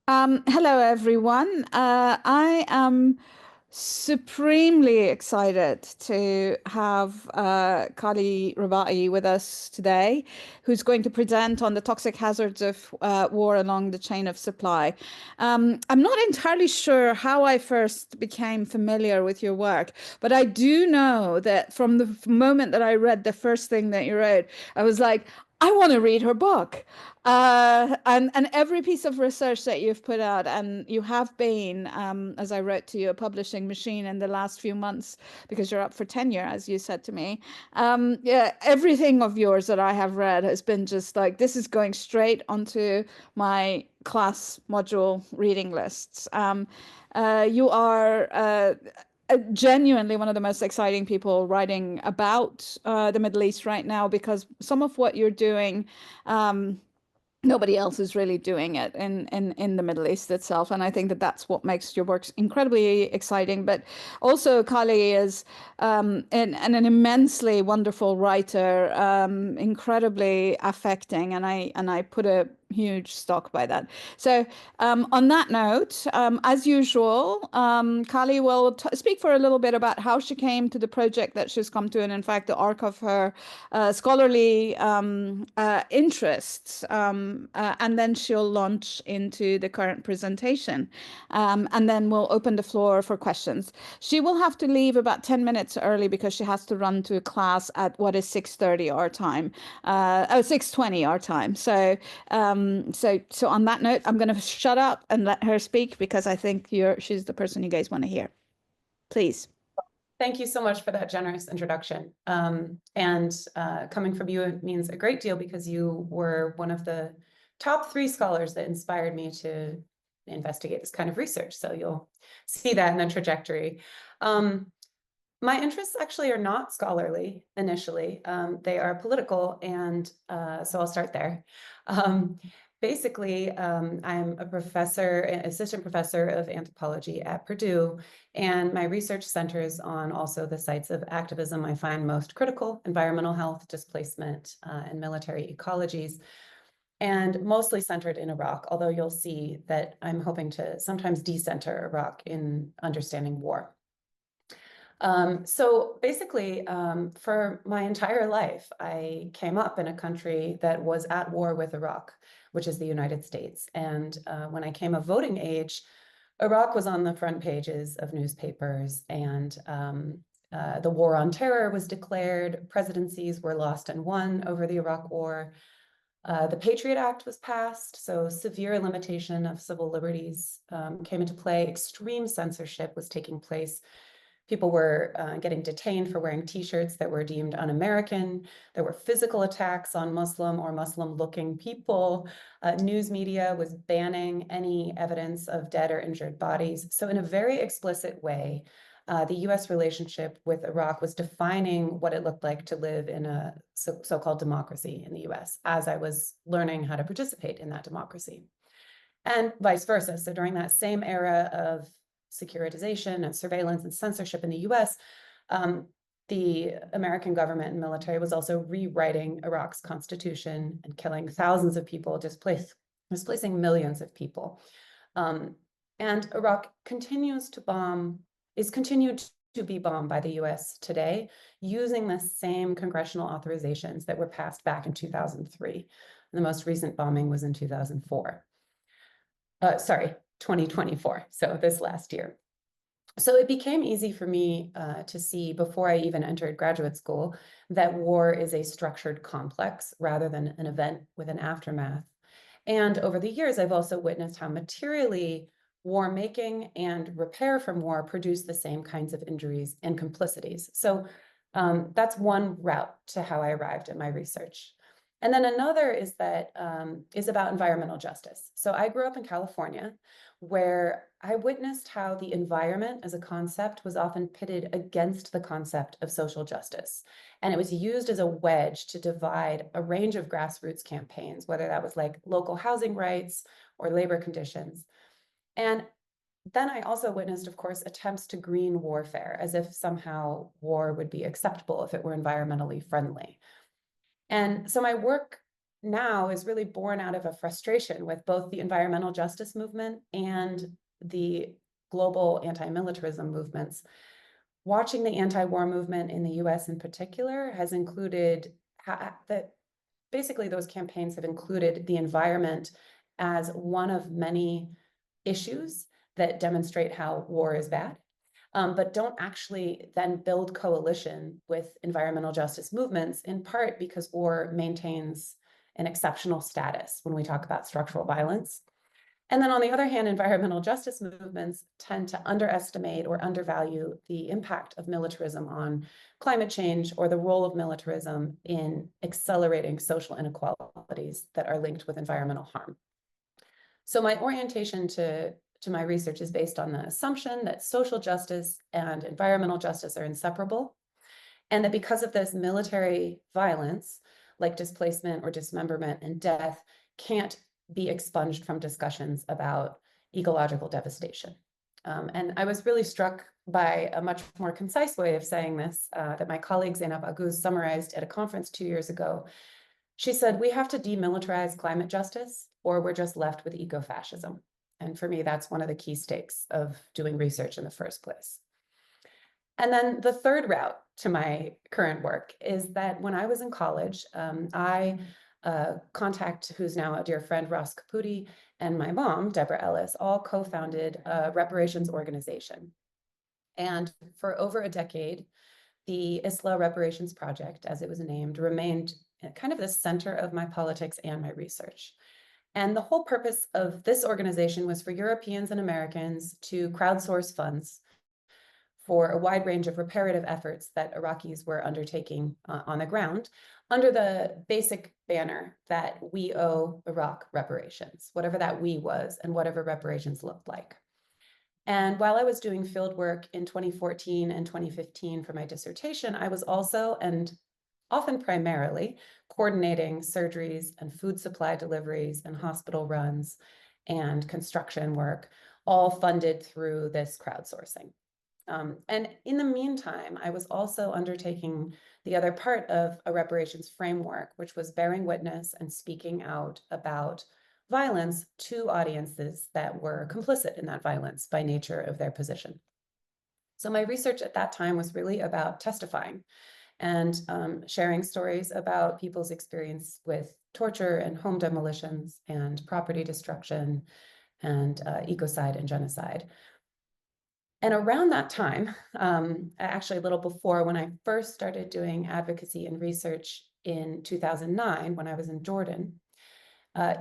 Hello, everyone. I am supremely excited to have Kali Rubaii with us today, who's going to present on the toxic hazards of war along the chain of supply. I'm not entirely sure how I first became familiar with your work, but I do know that from the moment that I read the first thing that you wrote, I was like, I want to read her book. And every piece of research that you've put out, and you have been, as I wrote to you, a publishing machine in the last few months because you're up for tenure, as you said to me. Yeah, everything of yours that I have read has been just like, this is going straight onto my class module reading lists. You are genuinely one of the most exciting people writing about the Middle East right now, because some of what you're doing, nobody else is really doing it in the Middle East itself. And I think that that's what makes your work incredibly exciting. But also, Kali is an immensely wonderful writer, incredibly affecting, and I put a huge stock by that. So, on that note, as usual, Kali will speak for a little bit about how she came to the project that she's come to, and in fact, the arc of her scholarly interests, and then she'll launch into the current presentation, and then we'll open the floor for questions. She will have to leave about 10 minutes early because she has to run to a class at what is 6:30 our time, 6:20 our time. So on that note, I'm going to shut up and let her speak because I think she's the person you guys want to hear. Please. Thank you so much for that generous introduction. Coming from you, it means a great deal because you were one of the top 3 scholars that inspired me to investigate this kind of research. So you'll see that in the trajectory. My interests actually are not scholarly initially. They are political, and so I'll start there. Basically, I'm a professor, an assistant professor of anthropology at Purdue, and my research centers on also the sites of activism I find most critical: environmental health, displacement, and military ecologies, and mostly centered in Iraq, although you'll see that I'm hoping to sometimes decenter Iraq in understanding war. So basically, for my entire life, I came up in a country that was at war with Iraq, which is the United States. And when I came of voting age, Iraq was on the front pages of newspapers, and the war on terror was declared. Presidencies were lost and won over the Iraq war. The Patriot Act was passed, so severe limitation of civil liberties came into play. Extreme censorship was taking place. People were getting detained for wearing T-shirts that were deemed un-American. There were physical attacks on Muslim or Muslim-looking people. News media was banning any evidence of dead or injured bodies. So in a very explicit way, the US relationship with Iraq was defining what it looked like to live in a so-called democracy in the US, as I was learning how to participate in that democracy. And vice versa. So during that same era of securitization and surveillance and censorship in the US, the American government and military was also rewriting Iraq's constitution and killing thousands of people, displacing millions of people. And Iraq continued to be bombed by the US today, using the same congressional authorizations that were passed back in 2003. The most recent bombing was in 2004. 2024, so this last year. So it became easy for me to see, before I even entered graduate school, that war is a structured complex rather than an event with an aftermath. And over the years, I've also witnessed how materially war making and repair from war produce the same kinds of injuries and complicities. So that's one route to how I arrived at my research. And then another is about environmental justice. So I grew up in California, where I witnessed how the environment as a concept was often pitted against the concept of social justice. And it was used as a wedge to divide a range of grassroots campaigns, whether that was like local housing rights or labor conditions. And then I also witnessed, of course, attempts to green warfare, as if somehow war would be acceptable if it were environmentally friendly. And so my work now is really born out of a frustration with both the environmental justice movement and the global anti-militarism movements. Watching the anti-war movement in the US in particular has included that basically those campaigns have included the environment as one of many issues that demonstrate how war is bad, but don't actually then build coalition with environmental justice movements, in part because war maintains an exceptional status when we talk about structural violence. And then on the other hand, environmental justice movements tend to underestimate or undervalue the impact of militarism on climate change or the role of militarism in accelerating social inequalities that are linked with environmental harm. So my orientation to my research is based on the assumption that social justice and environmental justice are inseparable, and that because of this, military violence, like displacement or dismemberment and death, can't be expunged from discussions about ecological devastation. And I was really struck by a much more concise way of saying this that my colleague Zainab Aguz summarized at a conference 2 years ago. She said, we have to demilitarize climate justice or we're just left with ecofascism. And for me, that's one of the key stakes of doing research in the first place. And then the third route to my current work is that when I was in college, I contact who's now a dear friend, Ross Caputi, and my mom, Deborah Ellis, all co-founded a reparations organization. And for over a decade, the ISLA Reparations Project, as it was named, remained kind of the center of my politics and my research. And the whole purpose of this organization was for Europeans and Americans to crowdsource funds for a wide range of reparative efforts that Iraqis were undertaking on the ground under the basic banner that we owe Iraq reparations, whatever that we was and whatever reparations looked like. And while I was doing field work in 2014 and 2015 for my dissertation, I was also, and often primarily, coordinating surgeries and food supply deliveries and hospital runs and construction work, all funded through this crowdsourcing. And in the meantime, I was also undertaking the other part of a reparations framework, which was bearing witness and speaking out about violence to audiences that were complicit in that violence by nature of their position. So my research at that time was really about testifying and sharing stories about people's experience with torture and home demolitions and property destruction and ecocide and genocide. And around that time, actually a little before, when I first started doing advocacy and research in 2009, when I was in Jordan,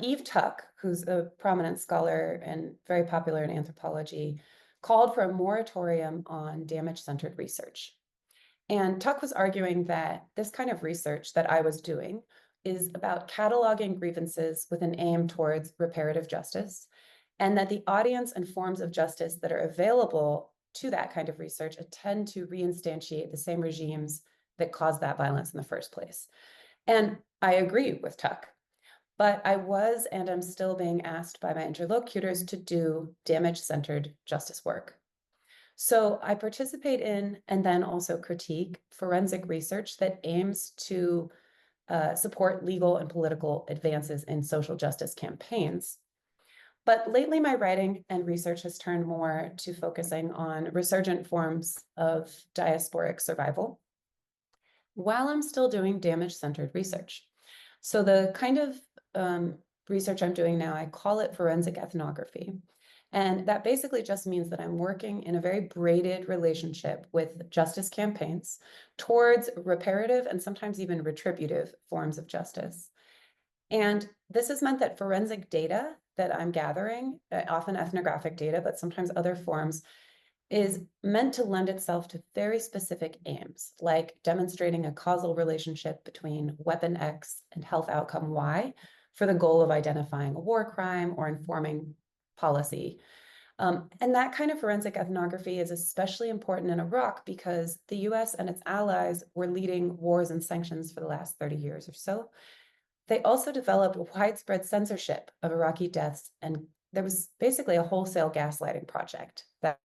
Eve Tuck, who's a prominent scholar and very popular in anthropology, called for a moratorium on damage-centered research. And Tuck was arguing that this kind of research that I was doing is about cataloging grievances with an aim towards reparative justice, and that the audience and forms of justice that are available to that kind of research tend to reinstantiate the same regimes that caused that violence in the first place. And I agree with Tuck, but I was and am still being asked by my interlocutors to do damage-centered justice work. So I participate in and then also critique forensic research that aims to support legal and political advances in social justice campaigns. But lately, my writing and research has turned more to focusing on resurgent forms of diasporic survival, while I'm still doing damage-centered research. So the kind of research I'm doing now, I call it forensic ethnography. And that basically just means that I'm working in a very braided relationship with justice campaigns towards reparative and sometimes even retributive forms of justice. And this has meant that forensic data that I'm gathering, often ethnographic data, but sometimes other forms, is meant to lend itself to very specific aims, like demonstrating a causal relationship between weapon X and health outcome Y for the goal of identifying a war crime or informing policy. And that kind of forensic ethnography is especially important in Iraq because the US and its allies were leading wars and sanctions for the last 30 years or so. They also developed widespread censorship of Iraqi deaths, and there was basically a wholesale gaslighting project that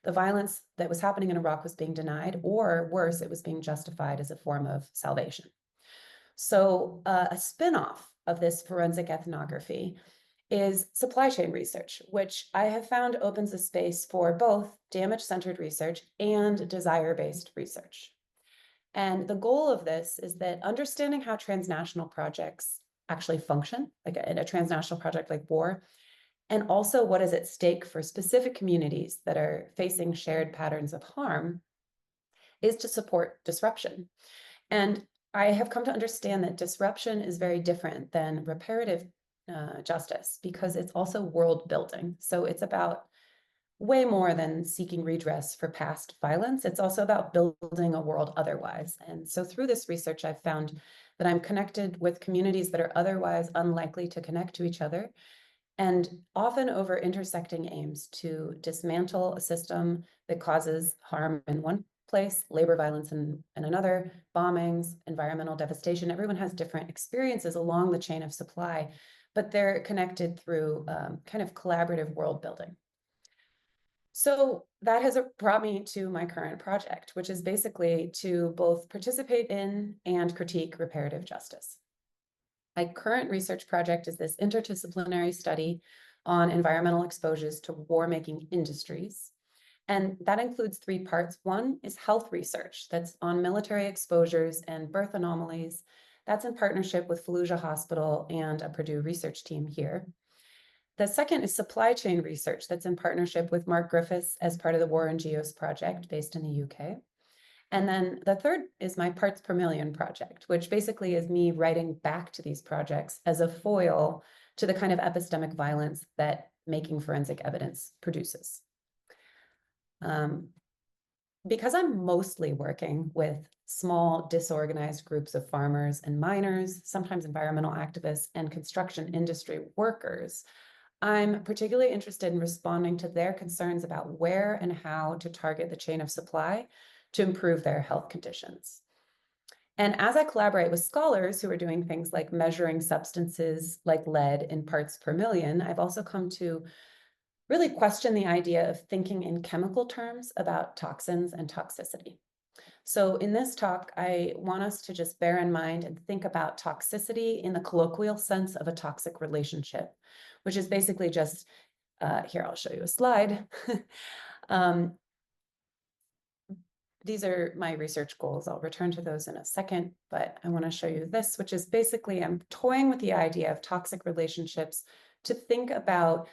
the violence that was happening in Iraq was being denied, or worse, it was being justified as a form of salvation. So a spinoff of this forensic ethnography is supply chain research, which I have found opens a space for both damage-centered research and desire-based research. And the goal of this is that understanding how transnational projects actually function, like a transnational project like war, and also what is at stake for specific communities that are facing shared patterns of harm, is to support disruption. And I have come to understand that disruption is very different than reparative justice because it's also world building. So it's about way more than seeking redress for past violence. It's also about building a world otherwise. And so through this research, I've found that I'm connected with communities that are otherwise unlikely to connect to each other, and often over intersecting aims to dismantle a system that causes harm in one place, labor violence in another, bombings, environmental devastation. Everyone has different experiences along the chain of supply, but they're connected through kind of collaborative world building. So that has brought me to my current project, which is basically to both participate in and critique reparative justice. My current research project is this interdisciplinary study on environmental exposures to war-making industries. And that includes 3 parts. One is health research that's on military exposures and birth anomalies. That's in partnership with Fallujah Hospital and a Purdue research team here. The second is supply chain research that's in partnership with Mark Griffiths as part of the War and Geos project based in the UK. And then the third is my parts per million project, which basically is me writing back to these projects as a foil to the kind of epistemic violence that making forensic evidence produces. Because I'm mostly working with small, disorganized groups of farmers and miners, sometimes environmental activists and construction industry workers, I'm particularly interested in responding to their concerns about where and how to target the chain of supply to improve their health conditions. And as I collaborate with scholars who are doing things like measuring substances like lead in parts per million, I've also come to really question the idea of thinking in chemical terms about toxins and toxicity. So in this talk, I want us to just bear in mind and think about toxicity in the colloquial sense of a toxic relationship, which is basically just, here, I'll show you a slide. These are my research goals. I'll return to those in a second, but I want to show you this, which is basically I'm toying with the idea of toxic relationships to think about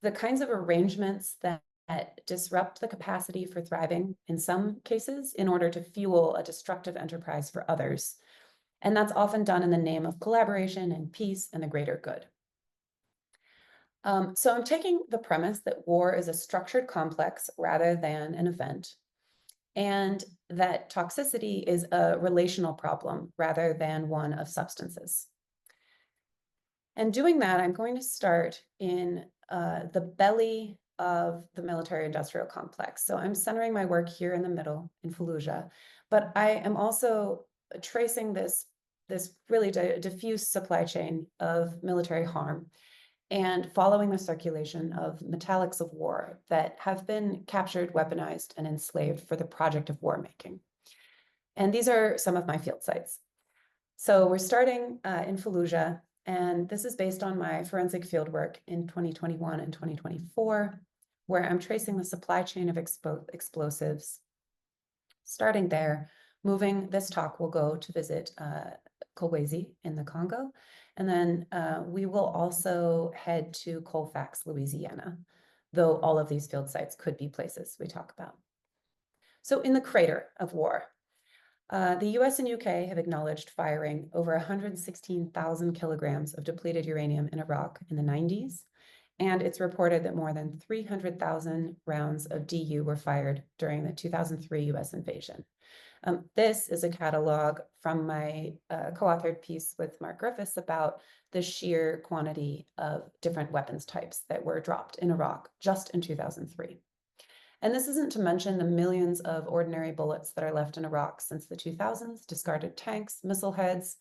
the kinds of arrangements that disrupt the capacity for thriving in some cases in order to fuel a destructive enterprise for others. And that's often done in the name of collaboration and peace and the greater good. So I'm taking the premise that war is a structured complex rather than an event, and that toxicity is a relational problem rather than one of substances. And doing that, I'm going to start in the belly of the military-industrial complex. So I'm centering my work here in the middle in Fallujah, but I am also tracing this really diffuse supply chain of military harm and following the circulation of metallics of war that have been captured, weaponized, and enslaved for the project of war making. And these are some of my field sites. So we're starting in Fallujah, and this is based on my forensic fieldwork in 2021 and 2024, where I'm tracing the supply chain of explosives. Starting there, moving, this talk will go to visit Kolwezi in the Congo, and then we will also head to Colfax, Louisiana, though all of these field sites could be places we talk about. So in the crater of war, the US and UK have acknowledged firing over 116,000 kilograms of depleted uranium in Iraq in the 90s, and it's reported that more than 300,000 rounds of DU were fired during the 2003 US invasion. This is a catalog from my co-authored piece with Mark Griffiths about the sheer quantity of different weapons types that were dropped in Iraq just in 2003. And this isn't to mention the millions of ordinary bullets that are left in Iraq since the 2000s, discarded tanks, missile heads,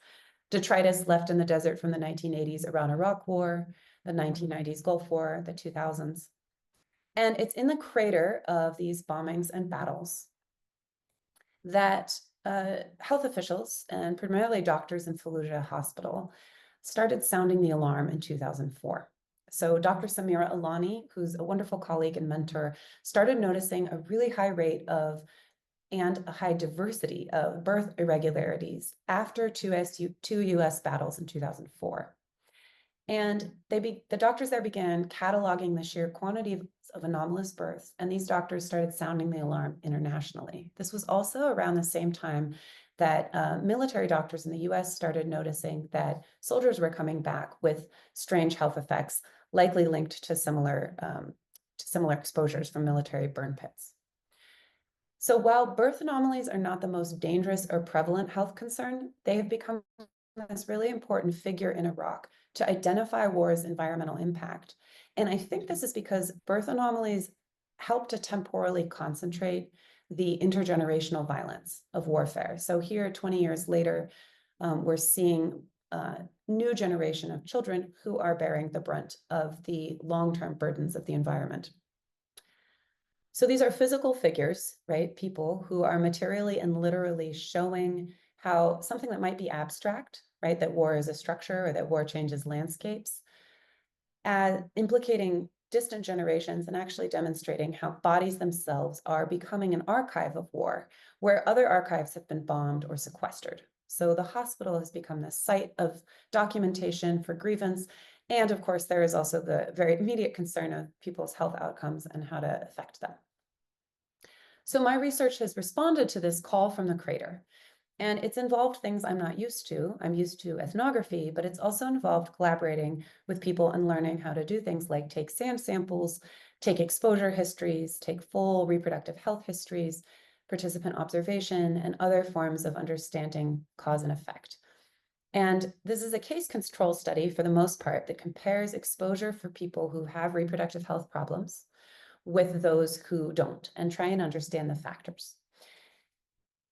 detritus left in the desert from the 1980s Iran-Iraq War, the 1990s Gulf War, the 2000s. And it's in the crater of these bombings and battles that health officials, and primarily doctors in Fallujah Hospital, started sounding the alarm in 2004. So Dr. Samira Alani, who's a wonderful colleague and mentor, started noticing a really high rate of and a high diversity of birth irregularities after two US battles in 2004. And the doctors there began cataloging the sheer quantity of anomalous births, and these doctors started sounding the alarm internationally. This was also around the same time that military doctors in the US started noticing that soldiers were coming back with strange health effects, likely linked to similar exposures from military burn pits. So while birth anomalies are not the most dangerous or prevalent health concern, they have become this really important figure in Iraq to identify war's environmental impact. And I think this is because birth anomalies help to temporally concentrate the intergenerational violence of warfare. So here, 20 years later, we're seeing a new generation of children who are bearing the brunt of the long-term burdens of the environment. So these are physical figures, right? People who are materially and literally showing how something that might be abstract, right? That war is a structure or that war changes landscapes, implicating distant generations and actually demonstrating how bodies themselves are becoming an archive of war, where other archives have been bombed or sequestered. So the hospital has become the site of documentation for grievance. And of course, there is also the very immediate concern of people's health outcomes and how to affect them. So my research has responded to this call from the crater. And it's involved things I'm not used to. I'm used to ethnography, but it's also involved collaborating with people and learning how to do things like take sand samples, take exposure histories, take full reproductive health histories, participant observation, and other forms of understanding cause and effect. And this is a case control study for the most part that compares exposure for people who have reproductive health problems with those who don't, and try and understand the factors.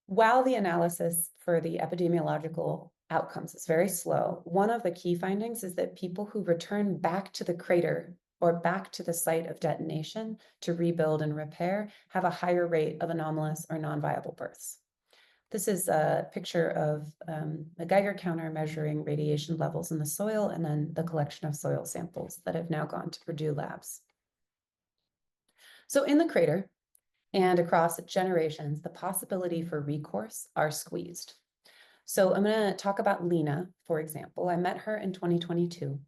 While the analysis for the epidemiological outcomes is very slow, one of the key findings is that people who return back to the crater or back to the site of detonation to rebuild and repair have a higher rate of anomalous or non-viable births. This is a picture of a Geiger counter measuring radiation levels in the soil, and then the collection of soil samples that have now gone to Purdue labs. So in the crater, and across generations, the possibility for recourse are squeezed. So I'm going to talk about Lena, for example. I met her in 2022.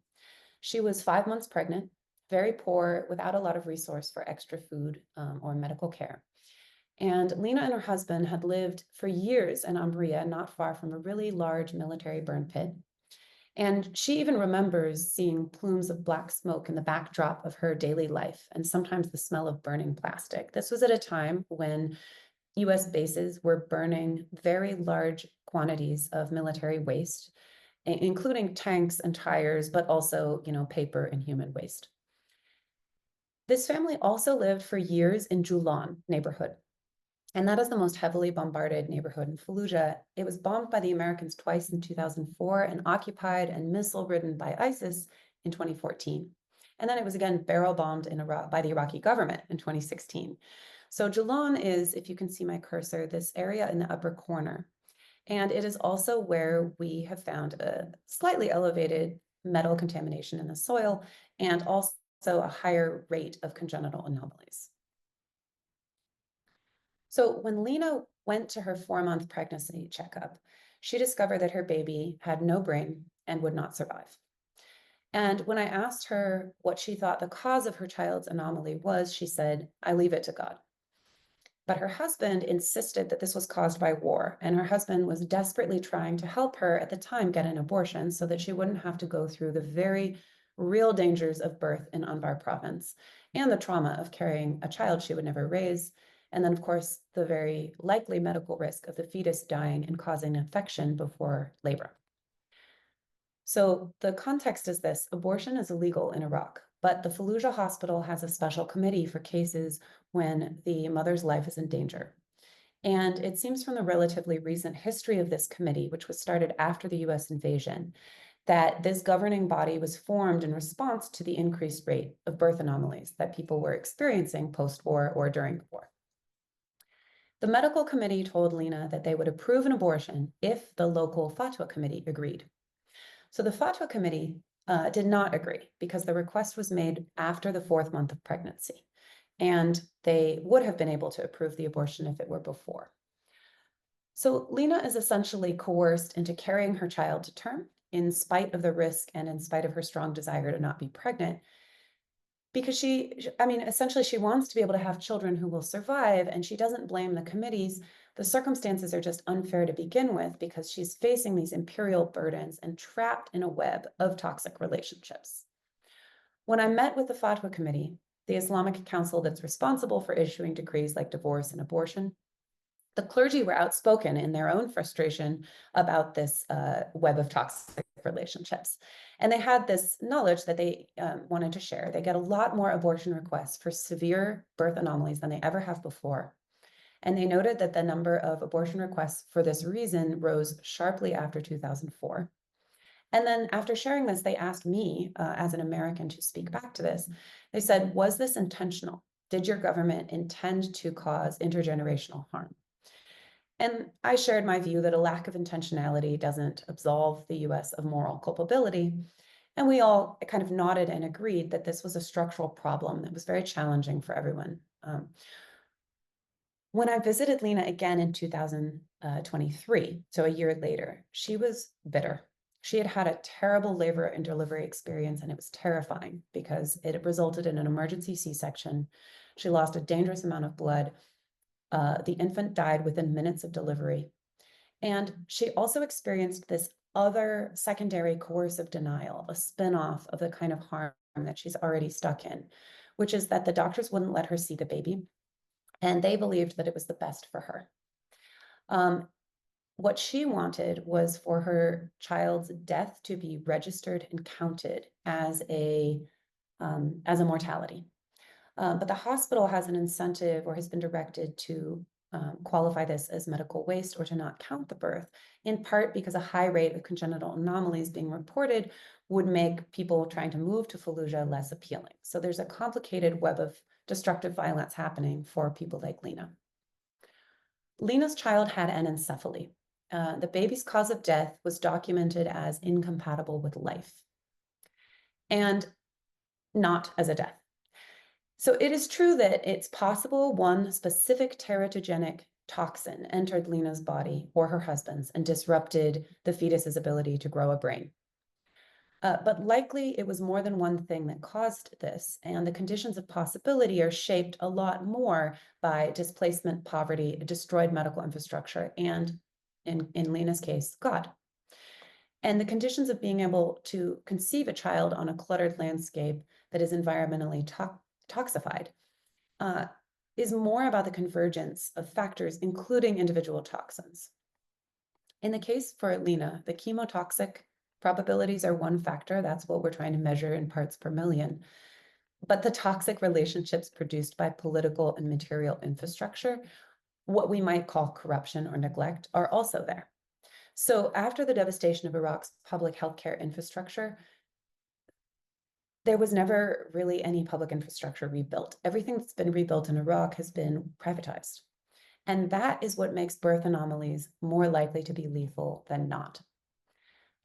She was 5 months pregnant, very poor, without a lot of resource for extra food or medical care. And Lena and her husband had lived for years in Umbria, not far from a really large military burn pit. And she even remembers seeing plumes of black smoke in the backdrop of her daily life, and sometimes the smell of burning plastic. This was at a time when US bases were burning very large quantities of military waste, including tanks and tires, but also, paper and human waste. This family also lived for years in Julan neighborhood. And that is the most heavily bombarded neighborhood in Fallujah. It was bombed by the Americans twice in 2004 and occupied and missile-ridden by ISIS in 2014. And then it was again barrel bombed in Iraq by the Iraqi government in 2016. So Julan is, if you can see my cursor, this area in the upper corner. And it is also where we have found a slightly elevated metal contamination in the soil and also a higher rate of congenital anomalies. So when Lena went to her 4-month pregnancy checkup, she discovered that her baby had no brain and would not survive. And when I asked her what she thought the cause of her child's anomaly was, she said, "I leave it to God." But her husband insisted that this was caused by war, and her husband was desperately trying to help her at the time get an abortion so that she wouldn't have to go through the very real dangers of birth in Anbar province and the trauma of carrying a child she would never raise. And then, of course, the very likely medical risk of the fetus dying and causing an infection before labor. So the context is this: abortion is illegal in Iraq, but the Fallujah hospital has a special committee for cases when the mother's life is in danger. And it seems from the relatively recent history of this committee, which was started after the US invasion, that this governing body was formed in response to the increased rate of birth anomalies that people were experiencing post-war or during the war. The medical committee told Lena that they would approve an abortion if the local fatwa committee agreed. So the Fatwa committee did not agree because the request was made after the 4th month of pregnancy, and they would have been able to approve the abortion if it were before. So Lena is essentially coerced into carrying her child to term in spite of the risk and in spite of her strong desire to not be pregnant, because essentially she wants to be able to have children who will survive, and she doesn't blame the committees. The circumstances are just unfair to begin with because she's facing these imperial burdens and trapped in a web of toxic relationships. When I met with the Fatwa committee, the Islamic council that's responsible for issuing decrees like divorce and abortion, the clergy were outspoken in their own frustration about this web of toxic relationships. And they had this knowledge that they wanted to share. They get a lot more abortion requests for severe birth anomalies than they ever have before. And they noted that the number of abortion requests for this reason rose sharply after 2004. And then after sharing this, they asked me as an American to speak back to this. They said, was this intentional? Did your government intend to cause intergenerational harm? And I shared my view that a lack of intentionality doesn't absolve the US of moral culpability. And we all kind of nodded and agreed that this was a structural problem that was very challenging for everyone. When I visited Lena again in 2023, so a year later, she was bitter. She had had a terrible labor and delivery experience, and it was terrifying because it resulted in an emergency C-section. She lost a dangerous amount of blood. The infant died within minutes of delivery. And she also experienced this other secondary coercive denial, a spin-off of the kind of harm that she's already stuck in, which is that the doctors wouldn't let her see the baby, and they believed that it was the best for her. What she wanted was for her child's death to be registered and counted as a mortality. But the hospital has an incentive or has been directed to qualify this as medical waste or to not count the birth, in part because a high rate of congenital anomalies being reported would make people trying to move to Fallujah less appealing. So there's a complicated web of destructive violence happening for people like Lena. Lena's child had anencephaly. The baby's cause of death was documented as incompatible with life and not as a death. So it is true that it's possible one specific teratogenic toxin entered Lena's body or her husband's and disrupted the fetus's ability to grow a brain. But likely it was more than one thing that caused this, and the conditions of possibility are shaped a lot more by displacement, poverty, destroyed medical infrastructure, and in Lena's case, God. And the conditions of being able to conceive a child on a cluttered landscape that is environmentally toxified is more about the convergence of factors, including individual toxins. In the case for Lena, the chemotoxic probabilities are one factor. That's what we're trying to measure in parts per million. But the toxic relationships produced by political and material infrastructure, what we might call corruption or neglect, are also there. So after the devastation of Iraq's public healthcare infrastructure, there was never really any public infrastructure rebuilt. Everything that's been rebuilt in Iraq has been privatized. And that is what makes birth anomalies more likely to be lethal than not.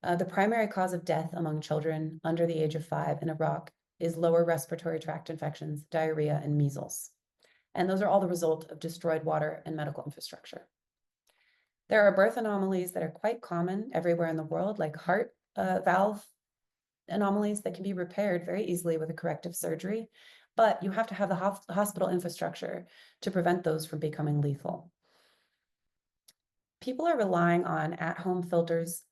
The primary cause of death among children under the age of 5 in Iraq is lower respiratory tract infections, diarrhea, and measles. And those are all the result of destroyed water and medical infrastructure. There are birth anomalies that are quite common everywhere in the world, like heart valve anomalies that can be repaired very easily with a corrective surgery, but you have to have the hospital infrastructure to prevent those from becoming lethal. People are relying on at-home filters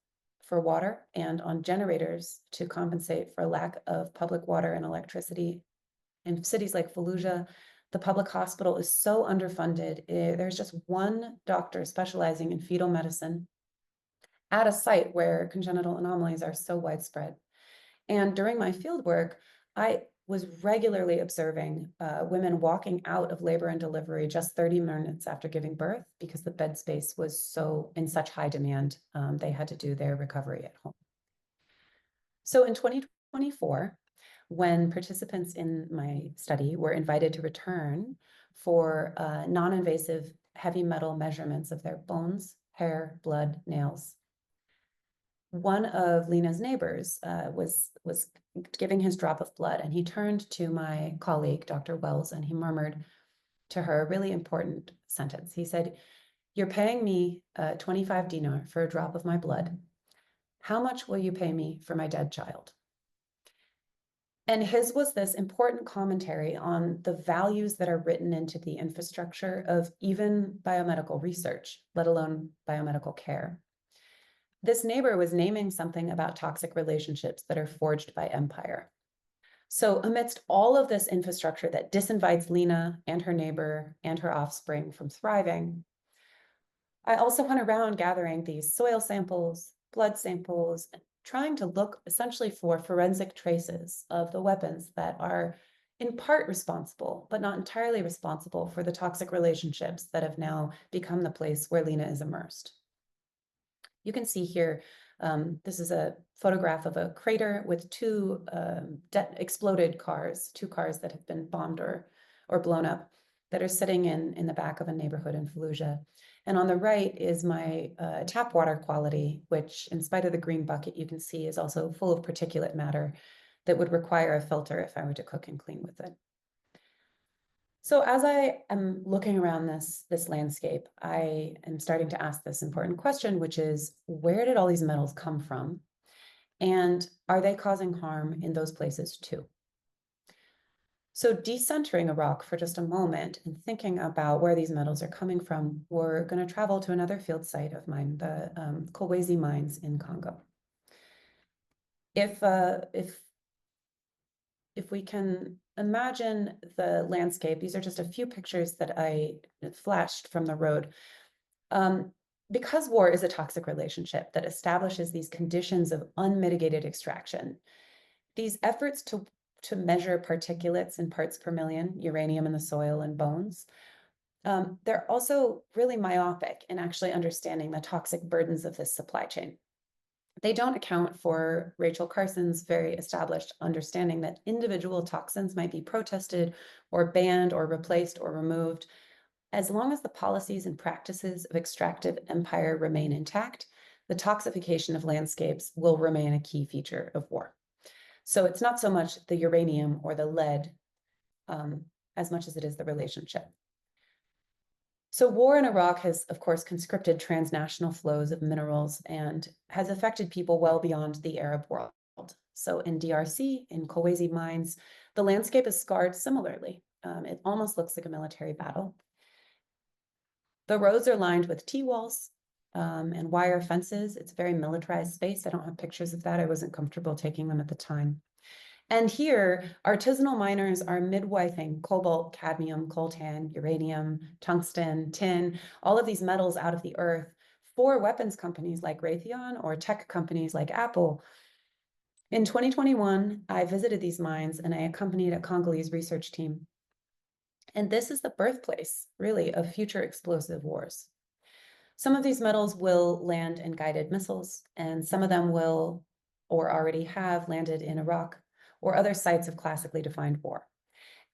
for water and on generators to compensate for a lack of public water and electricity. In cities like Fallujah, the public hospital is so underfunded. There's just one doctor specializing in fetal medicine at a site where congenital anomalies are so widespread. And during my field work, I was regularly observing women walking out of labor and delivery just 30 minutes after giving birth because the bed space was so in such high demand, they had to do their recovery at home. So in 2024, when participants in my study were invited to return for non-invasive heavy metal measurements of their bones, hair, blood, nails, one of Lena's neighbors was giving his drop of blood, and he turned to my colleague, Dr. Wells, and he murmured to her a really important sentence. He said, "You're paying me 25 dinar for a drop of my blood. How much will you pay me for my dead child?" And his was this important commentary on the values that are written into the infrastructure of even biomedical research, let alone biomedical care. This neighbor was naming something about toxic relationships that are forged by empire. So amidst all of this infrastructure that disinvites Lena and her neighbor and her offspring from thriving, I also went around gathering these soil samples, blood samples, trying to look essentially for forensic traces of the weapons that are in part responsible, but not entirely responsible for the toxic relationships that have now become the place where Lena is immersed. You can see here, this is a photograph of a crater with two exploded cars, two cars that have been bombed or blown up that are sitting in the back of a neighborhood in Fallujah. And on the right is my tap water quality, which in spite of the green bucket, you can see is also full of particulate matter that would require a filter if I were to cook and clean with it. So as I am looking around this landscape, I am starting to ask this important question, which is, where did all these metals come from? And are they causing harm in those places too? So decentering Iraq for just a moment and thinking about where these metals are coming from, we're going to travel to another field site of mine, the Kolwezi mines in Congo. If we can imagine the landscape, these are just a few pictures that I flashed from the road. Because war is a toxic relationship that establishes these conditions of unmitigated extraction, these efforts to measure particulates in parts per million, uranium in the soil and bones, they're also really myopic in actually understanding the toxic burdens of this supply chain. They don't account for Rachel Carson's very established understanding that individual toxins might be protested or banned or replaced or removed. As long as the policies and practices of extractive empire remain intact, the toxification of landscapes will remain a key feature of war. So it's not so much the uranium or the lead as much as it is the relationship. So war in Iraq has, of course, conscripted transnational flows of minerals and has affected people well beyond the Arab world. So in DRC, in Kolwezi mines, the landscape is scarred similarly. It almost looks like a military battle. The roads are lined with T-walls and wire fences. It's a very militarized space. I don't have pictures of that. I wasn't comfortable taking them at the time. And here, artisanal miners are midwifing cobalt, cadmium, coltan, uranium, tungsten, tin, all of these metals out of the earth for weapons companies like Raytheon or tech companies like Apple. In 2021, I visited these mines and I accompanied a Congolese research team. And this is the birthplace, really, of future explosive wars. Some of these metals will land in guided missiles, and some of them will or already have landed in Iraq or other sites of classically defined war.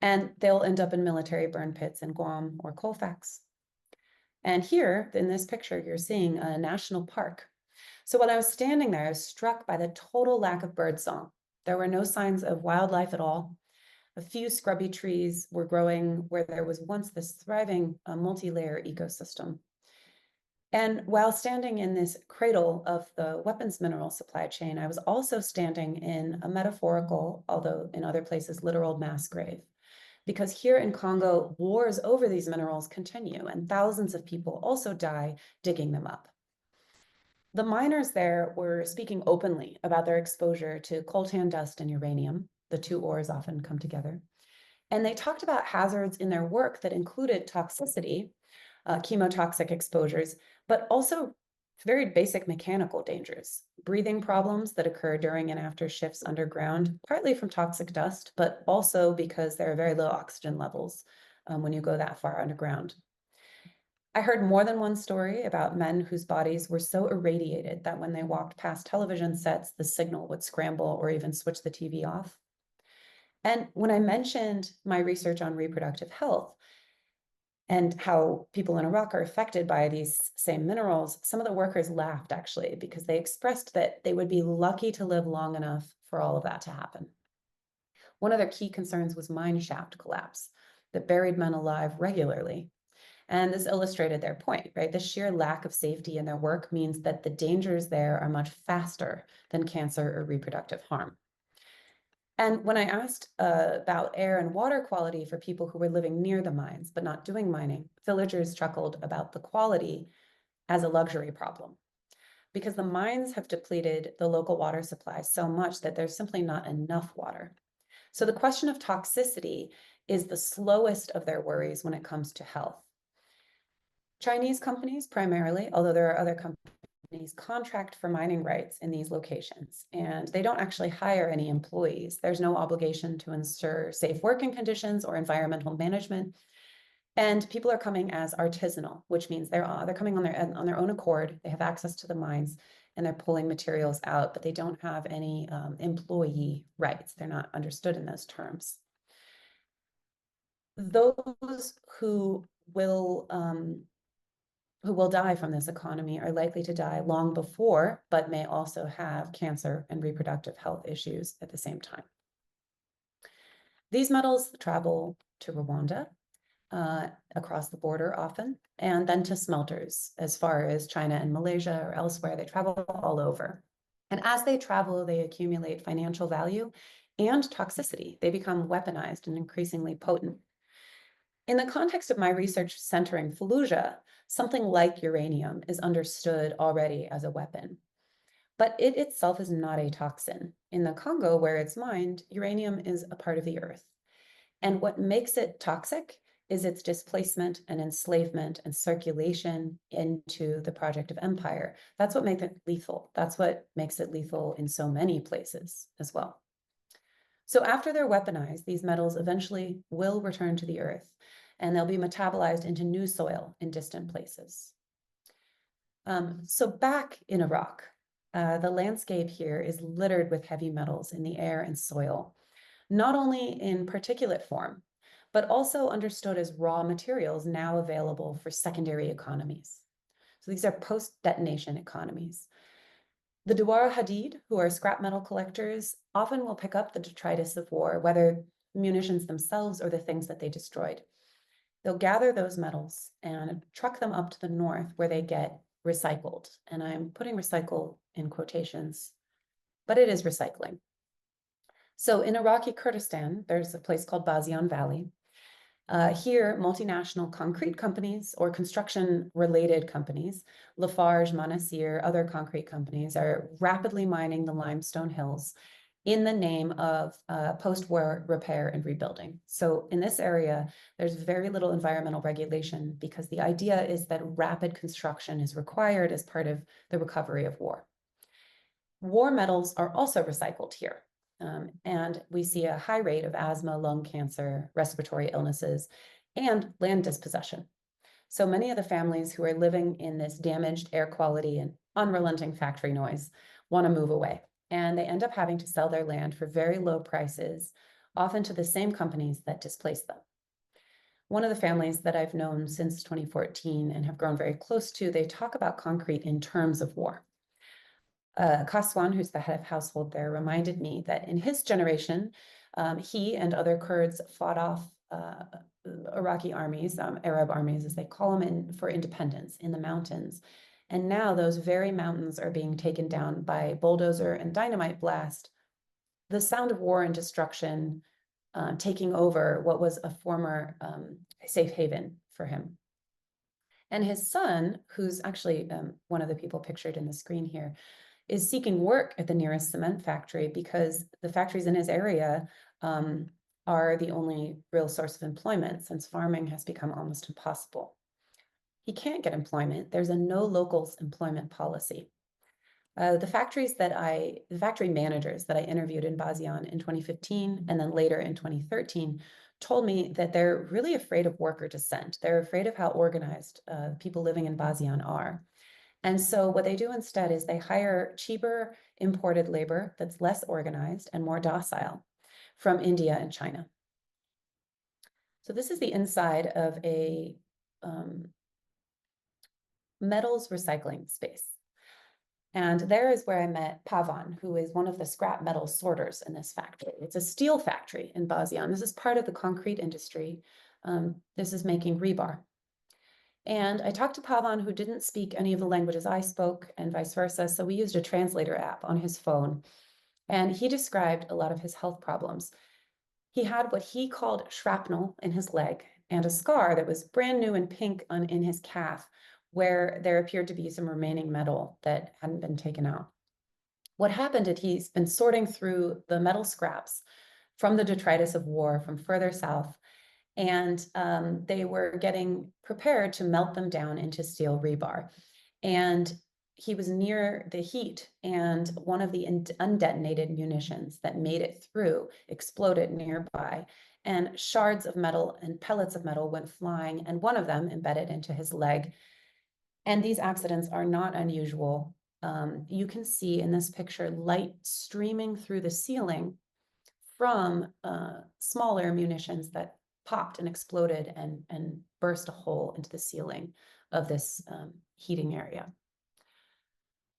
And they'll end up in military burn pits in Guam or Colfax. And here, in this picture, you're seeing a national park. So when I was standing there, I was struck by the total lack of birdsong. There were no signs of wildlife at all. A few scrubby trees were growing where there was once this thriving multi-layer ecosystem. And while standing in this cradle of the weapons mineral supply chain, I was also standing in a metaphorical, although in other places, literal mass grave. Because here in Congo, wars over these minerals continue, and thousands of people also die digging them up. The miners there were speaking openly about their exposure to coltan dust and uranium. The two ores often come together. And they talked about hazards in their work that included toxicity, chemotoxic exposures, but also very basic mechanical dangers, breathing problems that occur during and after shifts underground, partly from toxic dust, but also because there are very low oxygen levels when you go that far underground. I heard more than one story about men whose bodies were so irradiated that when they walked past television sets, the signal would scramble or even switch the TV off. And when I mentioned my research on reproductive health, and how people in Iraq are affected by these same minerals, some of the workers laughed actually, because they expressed that they would be lucky to live long enough for all of that to happen. One of their key concerns was mine shaft collapse that buried men alive regularly. And this illustrated their point, right? The sheer lack of safety in their work means that the dangers there are much faster than cancer or reproductive harm. And when I asked about air and water quality for people who were living near the mines but not doing mining, villagers chuckled about the quality as a luxury problem, because the mines have depleted the local water supply so much that there's simply not enough water. So the question of toxicity is the slowest of their worries when it comes to health. Chinese companies primarily, although there are other companies, contract for mining rights in these locations, and they don't actually hire any employees. There's no obligation to ensure safe working conditions or environmental management. And people are coming as artisanal, which means they're coming on their own accord. They have access to the mines and they're pulling materials out, but they don't have any employee rights. They're not understood in those terms. Those who will die from this economy are likely to die long before, but may also have cancer and reproductive health issues at the same time. These metals travel to Rwanda, across the border often, and then to smelters as far as China and Malaysia or elsewhere. They travel all over. And as they travel, they accumulate financial value and toxicity. They become weaponized and increasingly potent. In the context of my research centering Fallujah, something like uranium is understood already as a weapon, but it itself is not a toxin. In the Congo, where it's mined, uranium is a part of the earth. And what makes it toxic is its displacement and enslavement and circulation into the project of empire. That's what makes it lethal. That's what makes it lethal in so many places as well. So after they're weaponized, these metals eventually will return to the earth, and they'll be metabolized into new soil in distant places. So back in Iraq, the landscape here is littered with heavy metals in the air and soil, not only in particulate form, but also understood as raw materials now available for secondary economies. So these are post-detonation economies. The Duwara Hadid, who are scrap metal collectors, often will pick up the detritus of war, whether munitions themselves or the things that they destroyed. They'll gather those metals and truck them up to the north where they get recycled. And I'm putting recycle in quotations, but it is recycling. So in Iraqi Kurdistan, there's a place called Bazian Valley. Here, multinational concrete companies or construction-related companies, Lafarge, Monastir, other concrete companies are rapidly mining the limestone hills in the name of post-war repair and rebuilding. So in this area, there's very little environmental regulation because the idea is that rapid construction is required as part of the recovery of war. War metals are also recycled here. And we see a high rate of asthma, lung cancer, respiratory illnesses, and land dispossession. So many of the families who are living in this damaged air quality and unrelenting factory noise want to move away. And they end up having to sell their land for very low prices, often to the same companies that displaced them. One of the families that I've known since 2014 and have grown very close to, they talk about concrete in terms of war. Kaswan, who's the head of household there, reminded me that in his generation, he and other Kurds fought off Iraqi armies, Arab armies, as they call them, for independence in the mountains. And now those very mountains are being taken down by bulldozer and dynamite blast. The sound of war and destruction taking over what was a former safe haven for him. And his son, who's actually one of the people pictured in the screen here, is seeking work at the nearest cement factory because the factories in his area are the only real source of employment since farming has become almost impossible. He can't get employment. There's a no locals employment policy. The factory managers that I interviewed in Bazian in 2015 and then later in 2013 told me that they're really afraid of worker dissent. They're afraid of how organized people living in Bazian are. And so what they do instead is they hire cheaper imported labor that's less organized and more docile from India and China. So this is the inside of a metals recycling space. And there is where I met Pavan, who is one of the scrap metal sorters in this factory. It's a steel factory in Bazian. This is part of the concrete industry. This is making rebar. And I talked to Pavan, who didn't speak any of the languages I spoke, and vice versa. So we used a translator app on his phone. And he described a lot of his health problems. He had what he called shrapnel in his leg and a scar that was brand new and pink in his calf, where there appeared to be some remaining metal that hadn't been taken out. What happened is he's been sorting through the metal scraps from the detritus of war from further south, and they were getting prepared to melt them down into steel rebar. And he was near the heat, and one of the undetonated munitions that made it through exploded nearby, and shards of metal and pellets of metal went flying, and one of them embedded into his leg. And these accidents are not unusual. You can see in this picture light streaming through the ceiling from smaller munitions that popped and exploded and burst a hole into the ceiling of this heating area.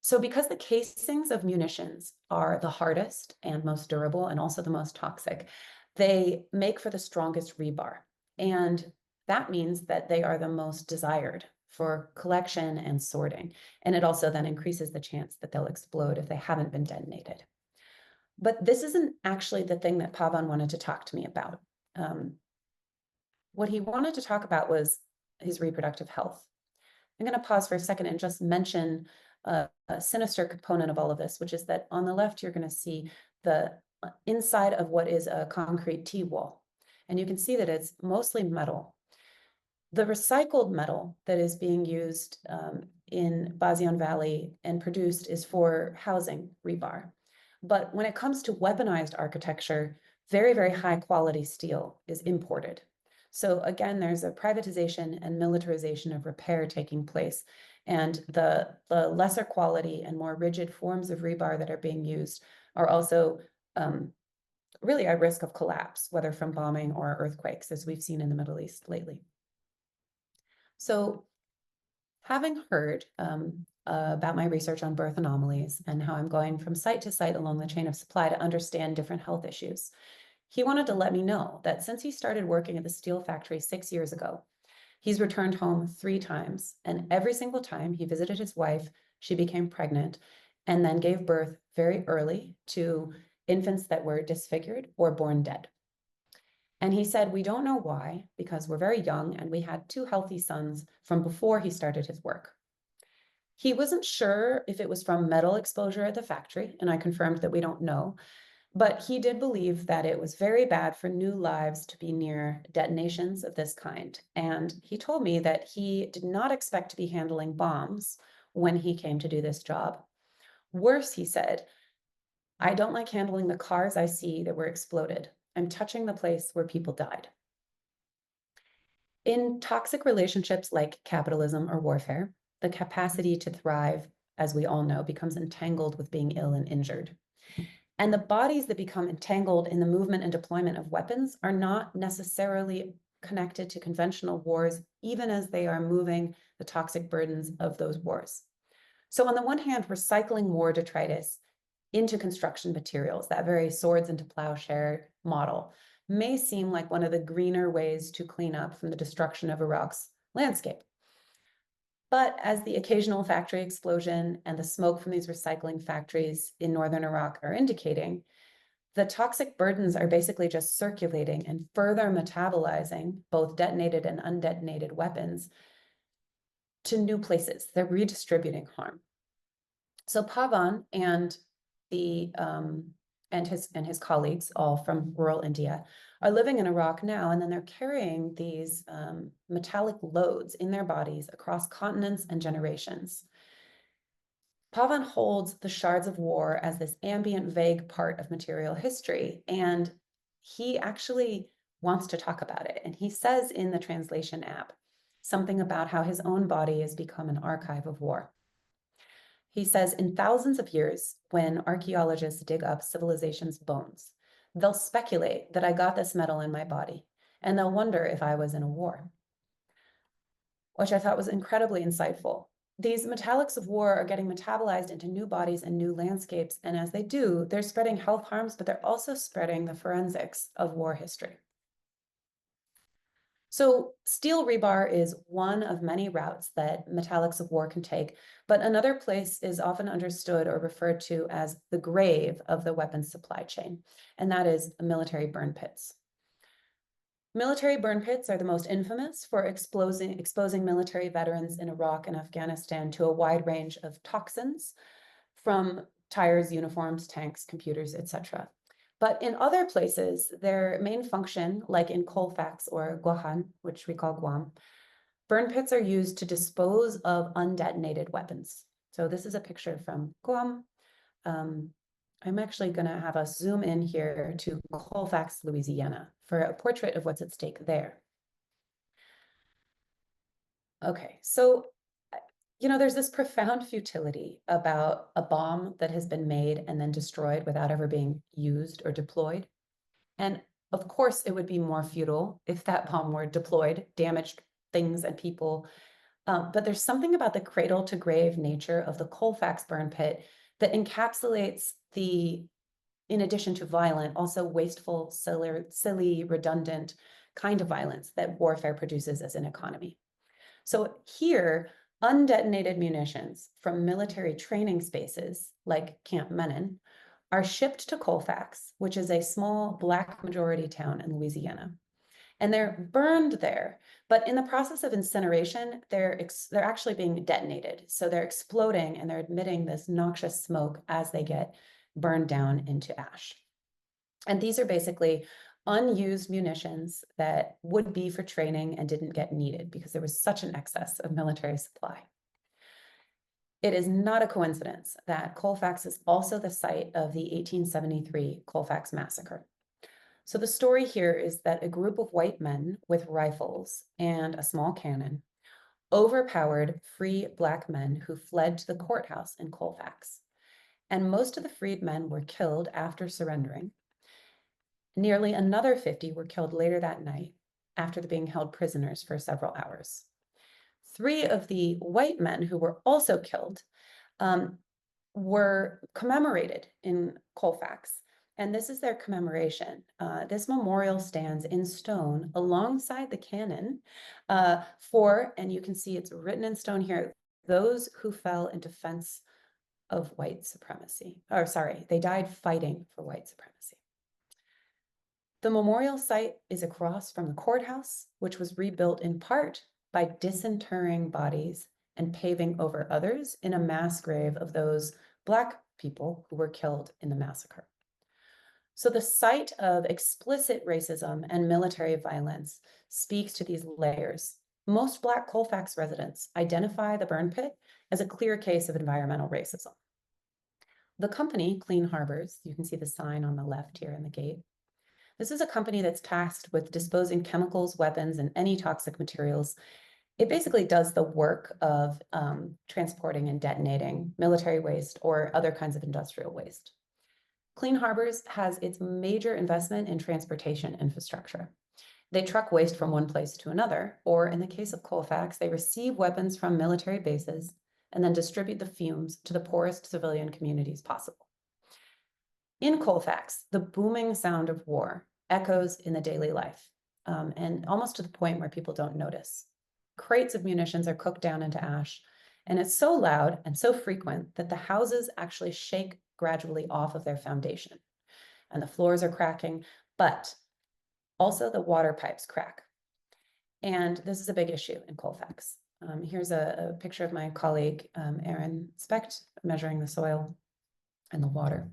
So because the casings of munitions are the hardest and most durable and also the most toxic, they make for the strongest rebar. And that means that they are the most desired for collection and sorting. And it also then increases the chance that they'll explode if they haven't been detonated. But this isn't actually the thing that Pavan wanted to talk to me about. What he wanted to talk about was his reproductive health. I'm going to pause for a second and just mention a sinister component of all of this, which is that on the left, you're going to see the inside of what is a concrete T-wall. And you can see that it's mostly metal. The recycled metal that is being used in Bazian Valley and produced is for housing rebar. But when it comes to weaponized architecture, very, very high quality steel is imported. So again, there's a privatization and militarization of repair taking place. And the lesser quality and more rigid forms of rebar that are being used are also really at risk of collapse, whether from bombing or earthquakes, as we've seen in the Middle East lately. So having heard about my research on birth anomalies and how I'm going from site to site along the chain of supply to understand different health issues, he wanted to let me know that since he started working at the steel factory 6 years ago, he's returned home 3 times, and every single time he visited his wife, she became pregnant and then gave birth very early to infants that were disfigured or born dead. And he said, we don't know why, because we're very young and we had 2 healthy sons from before he started his work. He wasn't sure if it was from metal exposure at the factory, and I confirmed that we don't know, but he did believe that it was very bad for new lives to be near detonations of this kind. And he told me that he did not expect to be handling bombs when he came to do this job. Worse, he said, I don't like handling the cars I see that were exploded. I'm touching the place where people died. In toxic relationships like capitalism or warfare, the capacity to thrive, as we all know, becomes entangled with being ill and injured. And the bodies that become entangled in the movement and deployment of weapons are not necessarily connected to conventional wars, even as they are moving the toxic burdens of those wars. So on the one hand, recycling war detritus into construction materials, that very swords into plowshare model, may seem like one of the greener ways to clean up from the destruction of Iraq's landscape. But as the occasional factory explosion and the smoke from these recycling factories in northern Iraq are indicating, the toxic burdens are basically just circulating and further metabolizing both detonated and undetonated weapons to new places. They're redistributing harm. So Pavan and his colleagues, all from rural India, are living in Iraq now, and then they're carrying these metallic loads in their bodies across continents and generations. Pavan holds the shards of war as this ambient, vague part of material history, and he actually wants to talk about it. And he says in the translation app something about how his own body has become an archive of war. He says, in thousands of years, when archaeologists dig up civilization's bones, they'll speculate that I got this metal in my body, and they'll wonder if I was in a war. which I thought was incredibly insightful. These metallics of war are getting metabolized into new bodies and new landscapes, and as they do, they're spreading health harms, but they're also spreading the forensics of war history. So steel rebar is one of many routes that metallics of war can take, but another place is often understood or referred to as the grave of the weapons supply chain, and that is military burn pits. Military burn pits are the most infamous for exposing military veterans in Iraq and Afghanistan to a wide range of toxins from tires, uniforms, tanks, computers, etc. But in other places, their main function, like in Colfax or Guam, which we call Guam, burn pits are used to dispose of undetonated weapons. So this is a picture from Guam. I'm actually going to have us zoom in here to Colfax, Louisiana, for a portrait of what's at stake there. Okay, so, there's this profound futility about a bomb that has been made and then destroyed without ever being used or deployed. And of course, it would be more futile if that bomb were deployed, damaged things and people. But there's something about the cradle to grave nature of the Colfax burn pit that encapsulates the, in addition to violent, also wasteful, silly, redundant kind of violence that warfare produces as an economy. So here, undetonated munitions from military training spaces like Camp Menin are shipped to Colfax, which is a small Black majority town in Louisiana. And they're burned there, but in the process of incineration, they're actually being detonated. So they're exploding and they're emitting this noxious smoke as they get burned down into ash. And these are basically unused munitions that would be for training and didn't get needed because there was such an excess of military supply. It is not a coincidence that Colfax is also the site of the 1873 Colfax Massacre. So the story here is that a group of white men with rifles and a small cannon overpowered free Black men who fled to the courthouse in Colfax. And most of the freed men were killed after surrendering. Nearly another 50 were killed later that night after being held prisoners for several hours. 3 of the white men who were also killed were commemorated in Colfax. And this is their commemoration. This memorial stands in stone alongside the cannon for, and you can see it's written in stone here, those who fell in defense of white supremacy. Or sorry, they died fighting for white supremacy. The memorial site is across from the courthouse, which was rebuilt in part by disinterring bodies and paving over others in a mass grave of those Black people who were killed in the massacre. So the site of explicit racism and military violence speaks to these layers. Most Black Colfax residents identify the burn pit as a clear case of environmental racism. The company, Clean Harbors, you can see the sign on the left here in the gate. This is a company that's tasked with disposing chemicals, weapons, and any toxic materials. It basically does the work of transporting and detonating military waste or other kinds of industrial waste. Clean Harbors has its major investment in transportation infrastructure. They truck waste from one place to another, or in the case of Colfax, they receive weapons from military bases and then distribute the fumes to the poorest civilian communities possible. In Colfax, the booming sound of war echoes in the daily life, and almost to the point where people don't notice. Crates of munitions are cooked down into ash, and it's so loud and so frequent that the houses actually shake gradually off of their foundation, and the floors are cracking, but also the water pipes crack. And this is a big issue in Colfax. Here's a picture of my colleague, Aaron Specht, measuring the soil and the water.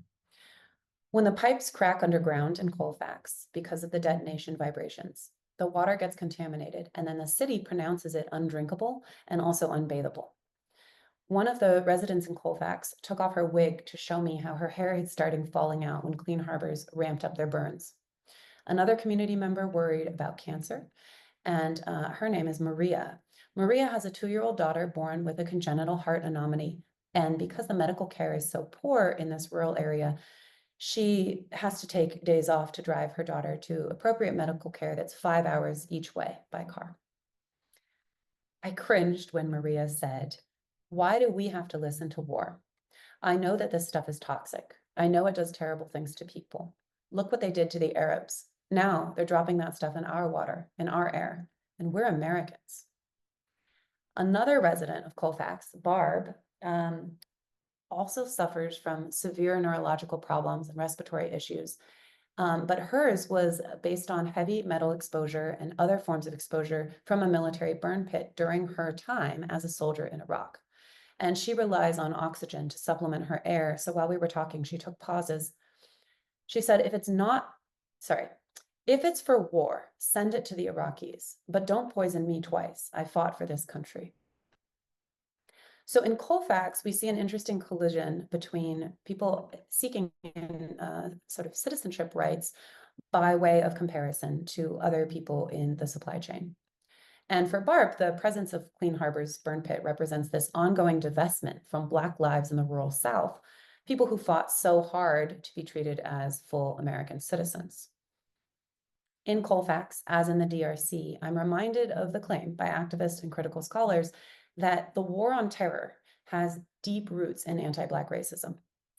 When the pipes crack underground in Colfax because of the detonation vibrations, the water gets contaminated, and then the city pronounces it undrinkable and also unbathable. One of the residents in Colfax took off her wig to show me how her hair had started falling out when Clean Harbors ramped up their burns. Another community member worried about cancer, and her name is Maria. Maria has a 2-year-old daughter born with a congenital heart anomaly, and because the medical care is so poor in this rural area, she has to take days off to drive her daughter to appropriate medical care that's 5 hours each way by car. I cringed when Maria said, "Why do we have to listen to war? I know that this stuff is toxic. I know it does terrible things to people. Look what they did to the Arabs. Now they're dropping that stuff in our water, in our air, and we're Americans." Another resident of Colfax, Barb, also suffers from severe neurological problems and respiratory issues. But hers was based on heavy metal exposure and other forms of exposure from a military burn pit during her time as a soldier in Iraq. And she relies on oxygen to supplement her air. So while we were talking, she took pauses. She said, if it's for war, send it to the Iraqis, but don't poison me twice. I fought for this country. So in Colfax, we see an interesting collision between people seeking sort of citizenship rights by way of comparison to other people in the supply chain. And for Barb, the presence of Clean Harbor's burn pit represents this ongoing divestment from Black lives in the rural South, people who fought so hard to be treated as full American citizens. In Colfax, as in the DRC, I'm reminded of the claim by activists and critical scholars that the war on terror has deep roots in anti-Black racism.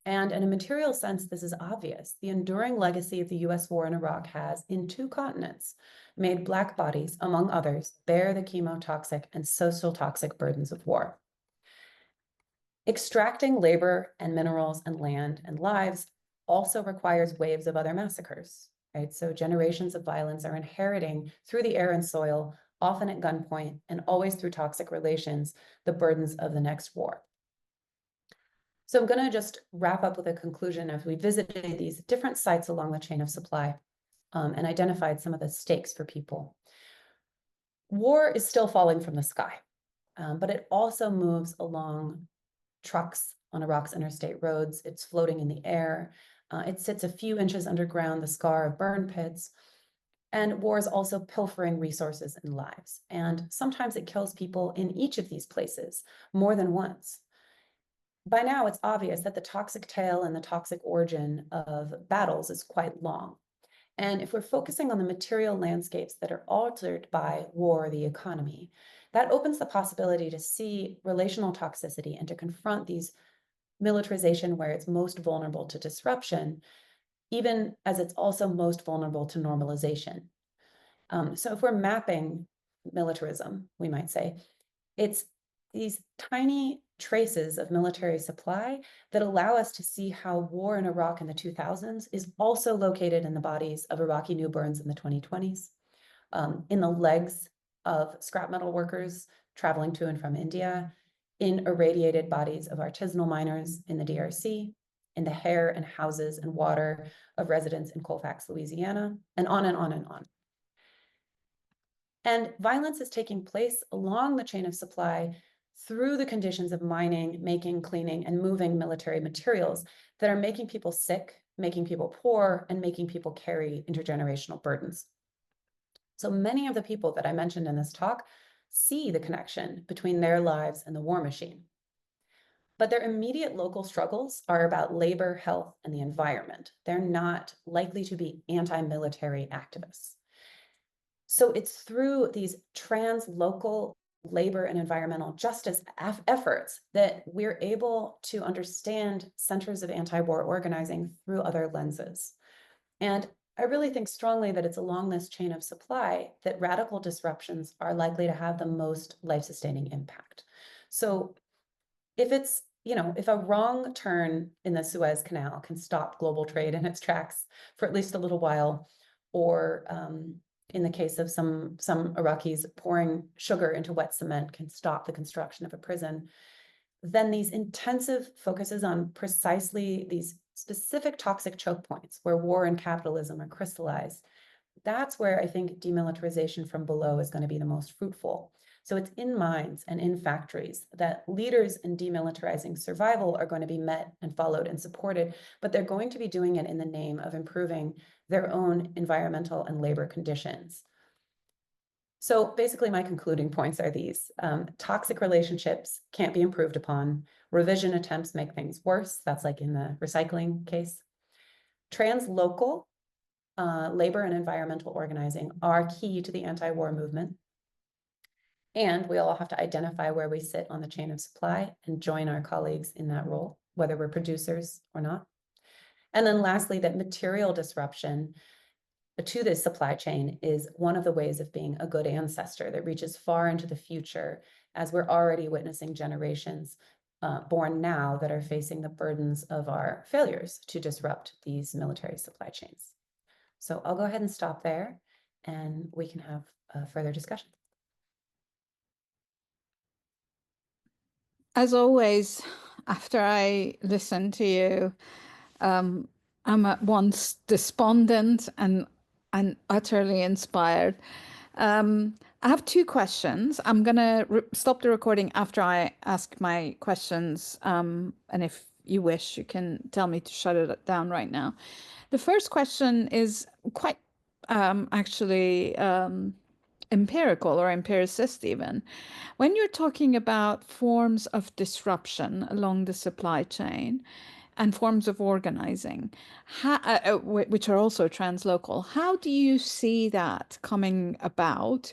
And in a material sense, this is obvious. The enduring legacy of the US war in Iraq has, in 2 continents, made Black bodies, among others, bear the chemotoxic and social toxic burdens of war. Extracting labor and minerals and land and lives also requires waves of other massacres, right? So generations of violence are inheriting through the air and soil, often at gunpoint and always through toxic relations, the burdens of the next war. So I'm going to just wrap up with a conclusion as we visited these different sites along the chain of supply and identified some of the stakes for people. War is still falling from the sky, but it also moves along trucks on Iraq's interstate roads. It's floating in the air. It sits a few inches underground, the scar of burn pits. And war is also pilfering resources and lives. And sometimes it kills people in each of these places more than once. By now, it's obvious that the toxic tail and the toxic origin of battles is quite long. And if we're focusing on the material landscapes that are altered by war, the economy, that opens the possibility to see relational toxicity and to confront these militarization where it's most vulnerable to disruption, even as it's also most vulnerable to normalization. So if we're mapping militarism, we might say, it's these tiny traces of military supply that allow us to see how war in Iraq in the 2000s is also located in the bodies of Iraqi newborns in the 2020s, in the legs of scrap metal workers traveling to and from India, in irradiated bodies of artisanal miners in the DRC, in the hair and houses and water of residents in Colfax, Louisiana, and on and on and on. And violence is taking place along the chain of supply through the conditions of mining, making, cleaning, and moving military materials that are making people sick, making people poor, and making people carry intergenerational burdens. So many of the people that I mentioned in this talk see the connection between their lives and the war machine. But their immediate local struggles are about labor, health, and the environment. They're not likely to be anti-military activists. So it's through these trans-local labor and environmental justice efforts that we're able to understand centers of anti-war organizing through other lenses. And I really think strongly that it's along this chain of supply that radical disruptions are likely to have the most life-sustaining impact. So if it's, if a wrong turn in the Suez Canal can stop global trade in its tracks for at least a little while, or in the case of some Iraqis, pouring sugar into wet cement can stop the construction of a prison, then these intensive focuses on precisely these specific toxic choke points where war and capitalism are crystallized, that's where I think demilitarization from below is going to be the most fruitful. So it's in mines and in factories that leaders in demilitarizing survival are going to be met and followed and supported, but they're going to be doing it in the name of improving their own environmental and labor conditions. So basically my concluding points are these. Toxic relationships can't be improved upon. Revision attempts make things worse. That's like in the recycling case. Translocal labor and environmental organizing are key to the anti-war movement. And we all have to identify where we sit on the chain of supply and join our colleagues in that role, whether we're producers or not. And then lastly, that material disruption to this supply chain is one of the ways of being a good ancestor that reaches far into the future, as we're already witnessing generations born now that are facing the burdens of our failures to disrupt these military supply chains. So I'll go ahead and stop there, and we can have a further discussion. As always, after I listen to you, I'm at once despondent and utterly inspired. I have two questions. I'm gonna stop the recording after I ask my questions, and if you wish, you can tell me to shut it down right now. The first question is quite actually empirical or empiricist even. When you're talking about forms of disruption along the supply chain and forms of organizing, which are also translocal, how do you see that coming about,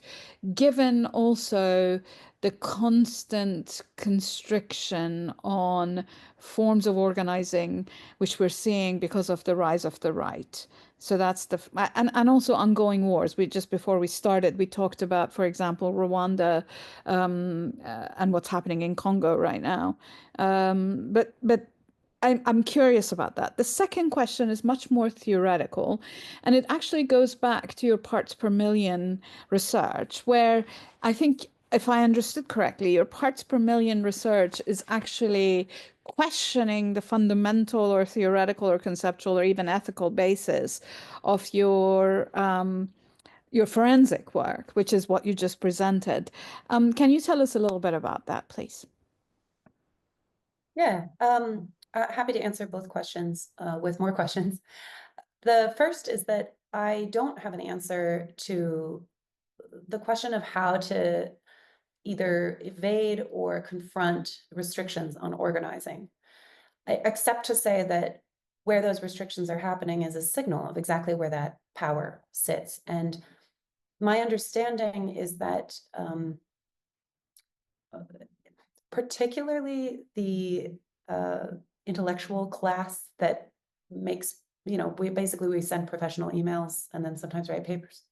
given also the constant constriction on forms of organizing, which we're seeing because of the rise of the right? So that's and also ongoing wars. We just before we started, we talked about, for example, Rwanda, and what's happening in Congo right now. But I'm curious about that. The second question is much more theoretical, and it actually goes back to your parts per million research, where I think, if I understood correctly, your parts per million research is actually questioning the fundamental or theoretical or conceptual or even ethical basis of your forensic work, which is what you just presented. Can you tell us a little bit about that, please? Yeah, happy to answer both questions with more questions. The first is that I don't have an answer to the question of how to either evade or confront restrictions on organizing, except to say that where those restrictions are happening is a signal of exactly where that power sits. And my understanding is that particularly the intellectual class that makes, we send professional emails and then sometimes write papers.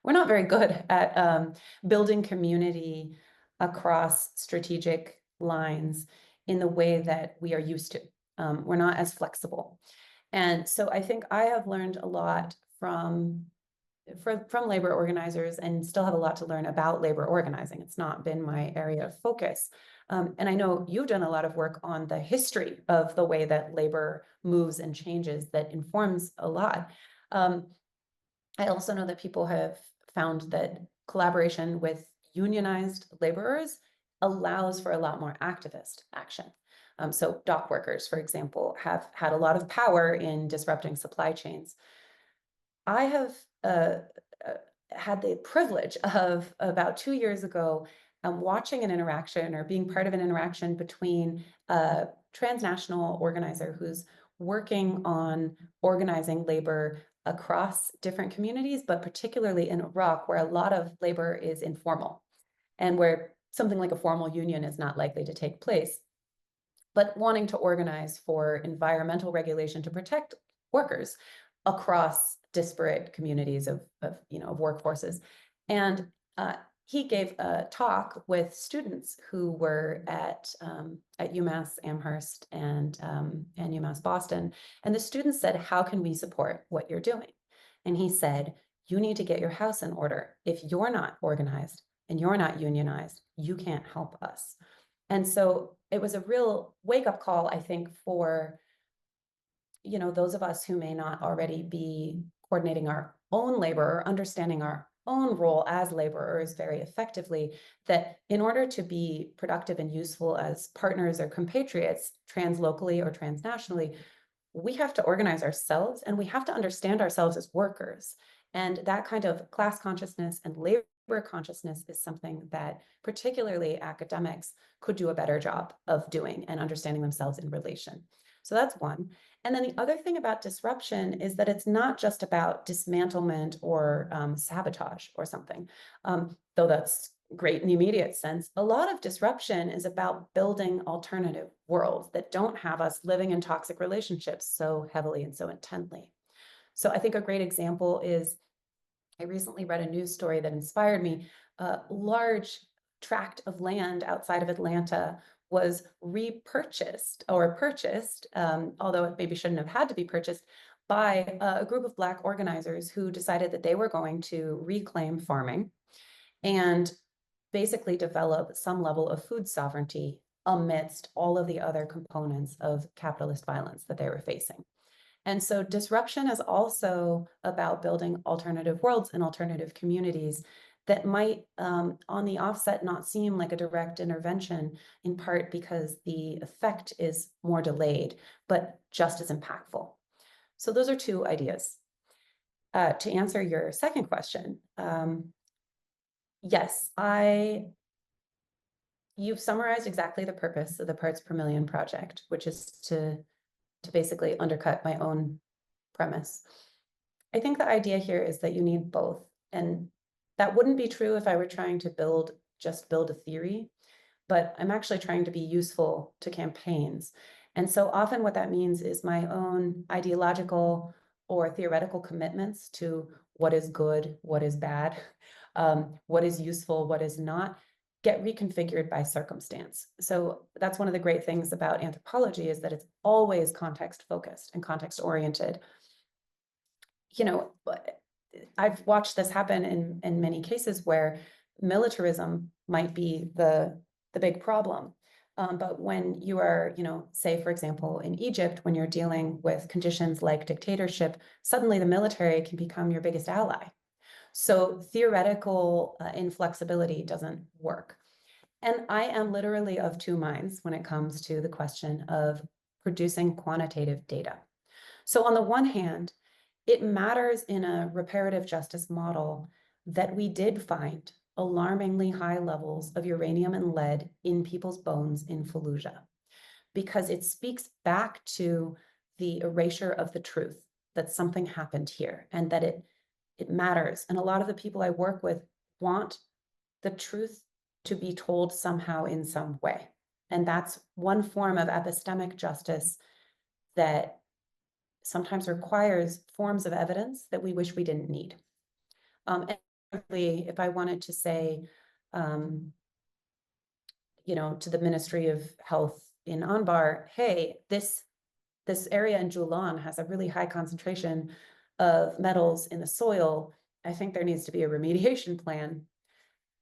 We're not very good at building community across strategic lines in the way that we are used to. We're not as flexible. And so I think I have learned a lot from labor organizers, and still have a lot to learn about labor organizing. It's not been my area of focus. And I know you've done a lot of work on the history of the way that labor moves and changes that informs a lot. I also know that people have found that collaboration with unionized laborers allows for a lot more activist action. So dock workers, for example, have had a lot of power in disrupting supply chains. I have had the privilege of, about 2 years ago, watching an interaction or being part of an interaction between a transnational organizer who's working on organizing labor across different communities, but particularly in Iraq, where a lot of labor is informal and where something like a formal union is not likely to take place, but wanting to organize for environmental regulation to protect workers across disparate communities of workforces. And he gave a talk with students who were at UMass Amherst and UMass Boston. And the students said, "How can we support what you're doing?" And he said, "You need to get your house in order. If you're not organized and you're not unionized, you can't help us." And so it was a real wake-up call, I think, for those of us who may not already be coordinating our own labor or understanding our own role as laborers very effectively, that in order to be productive and useful as partners or compatriots, translocally or transnationally, we have to organize ourselves and we have to understand ourselves as workers. And that kind of class consciousness and labor consciousness is something that particularly academics could do a better job of doing and understanding themselves in relation. So that's one. And then the other thing about disruption is that it's not just about dismantlement or sabotage or something, though that's great in the immediate sense. A lot of disruption is about building alternative worlds that don't have us living in toxic relationships so heavily and so intently. So I think a great example is, I recently read a news story that inspired me. A large tract of land outside of Atlanta was repurchased or purchased, although it maybe shouldn't have had to be purchased, by a group of Black organizers who decided that they were going to reclaim farming and basically develop some level of food sovereignty amidst all of the other components of capitalist violence that they were facing. And so disruption is also about building alternative worlds and alternative communities that might, on the offset, not seem like a direct intervention, in part because the effect is more delayed, but just as impactful. So those are two ideas. To answer your second question, yes, you've summarized exactly the purpose of the Parts Per Million project, which is to basically undercut my own premise. I think the idea here is that you need both. And that wouldn't be true if I were trying to just build a theory, but I'm actually trying to be useful to campaigns. And so often what that means is my own ideological or theoretical commitments to what is good, what is bad, what is useful, what is not, get reconfigured by circumstance. So that's one of the great things about anthropology, is that it's always context focused and context oriented. You know, I've watched this happen in many cases where militarism might be the big problem. But when you are, say, for example, in Egypt, when you're dealing with conditions like dictatorship, suddenly the military can become your biggest ally. So theoretical inflexibility doesn't work. And I am literally of two minds when it comes to the question of producing quantitative data. So on the one hand, it matters in a reparative justice model that we did find alarmingly high levels of uranium and lead in people's bones in Fallujah, because it speaks back to the erasure of the truth, that something happened here and that it matters. And a lot of the people I work with want the truth to be told somehow in some way. And that's one form of epistemic justice that sometimes requires forms of evidence that we wish we didn't need. And if I wanted to say, to the Ministry of Health in Anbar, hey, this area in Julan has a really high concentration of metals in the soil, I think there needs to be a remediation plan.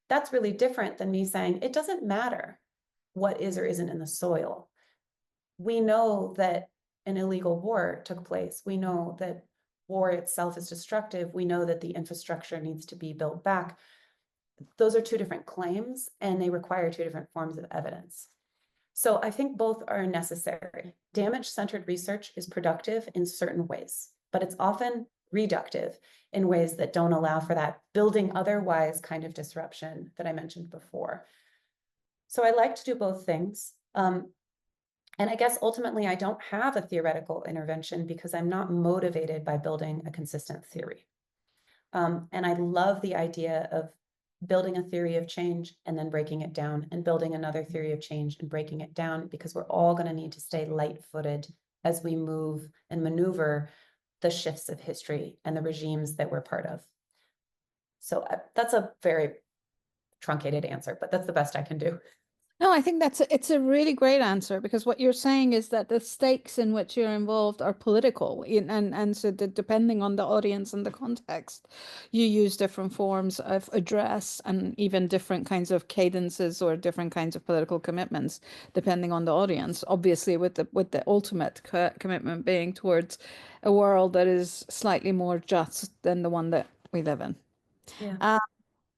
That's really different than me saying, it doesn't matter what is or isn't in the soil. We know that an illegal war took place. We know that war itself is destructive. We know that the infrastructure needs to be built back. Those are two different claims, and they require two different forms of evidence. So I think both are necessary. Damage-centered research is productive in certain ways, but it's often reductive in ways that don't allow for that building otherwise kind of disruption that I mentioned before. So I like to do both things. And I guess ultimately I don't have a theoretical intervention because I'm not motivated by building a consistent theory. And I love the idea of building a theory of change and then breaking it down, and building another theory of change and breaking it down, because we're all going to need to stay light-footed as we move and maneuver the shifts of history and the regimes that we're part of. So that's a very truncated answer, but that's the best I can do. No, I think it's a really great answer, because what you're saying is that the stakes in which you're involved are political, and so depending on the audience and the context, you use different forms of address and even different kinds of cadences or different kinds of political commitments depending on the audience. Obviously, with the ultimate commitment being towards a world that is slightly more just than the one that we live in. Yeah.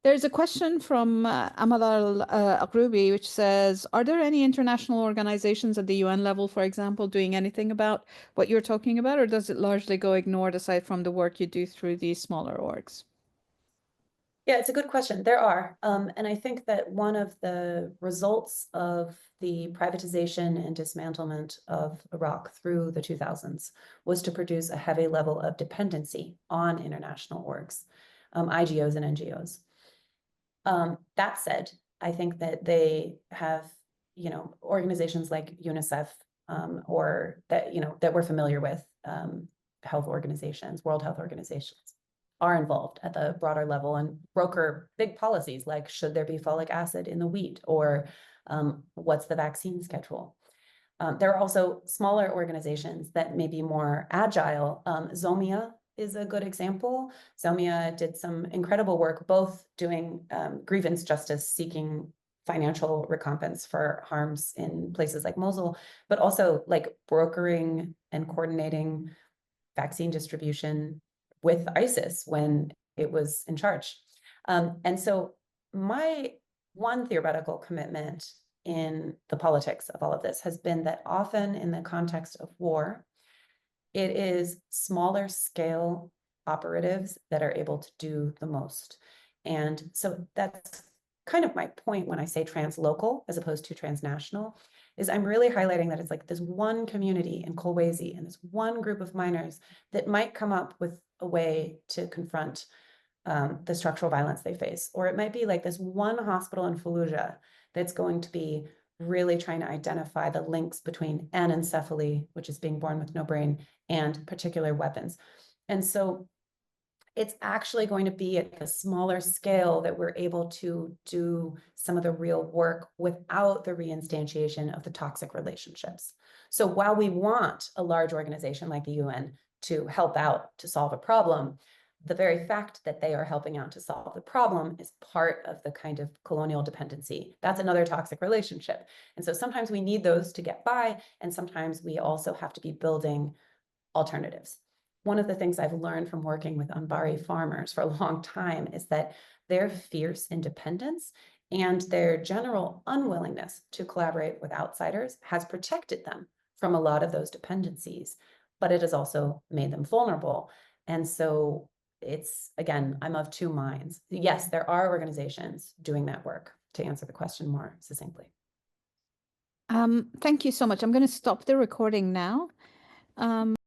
There's a question from Amadal Akrubi, which says, are there any international organizations at the UN level, for example, doing anything about what you're talking about, or does it largely go ignored aside from the work you do through these smaller orgs? Yeah, it's a good question. There are. And I think that one of the results of the privatization and dismantlement of Iraq through the 2000s was to produce a heavy level of dependency on international orgs, IGOs and NGOs. That said, I think that they have, organizations like UNICEF, or that, that we're familiar with, health organizations, World Health Organizations, are involved at the broader level and broker big policies like, should there be folic acid in the wheat, or what's the vaccine schedule? There are also smaller organizations that may be more agile. Zomia is a good example. Zomia did some incredible work, both doing grievance justice, seeking financial recompense for harms in places like Mosul, but also like brokering and coordinating vaccine distribution with ISIS when it was in charge. And so my one theoretical commitment in the politics of all of this has been that often in the context of war, it is smaller scale operatives that are able to do the most. And so that's kind of my point when I say translocal as opposed to transnational, is I'm really highlighting that it's like this one community in Kolwezi and this one group of miners that might come up with a way to confront the structural violence they face. Or it might be like this one hospital in Fallujah that's going to be really trying to identify the links between anencephaly, which is being born with no brain, and particular weapons. And so it's actually going to be at a smaller scale that we're able to do some of the real work without the reinstantiation of the toxic relationships. So while we want a large organization like the UN to help out to solve a problem, the very fact that they are helping out to solve the problem is part of the kind of colonial dependency. That's another toxic relationship. And so sometimes we need those to get by, and sometimes we also have to be building alternatives. One of the things I've learned from working with Anbari farmers for a long time is that their fierce independence and their general unwillingness to collaborate with outsiders has protected them from a lot of those dependencies, but it has also made them vulnerable. And so it's, again, I'm of two minds. Yes, there are organizations doing that work, to answer the question more succinctly. Thank you so much. I'm going to stop the recording now.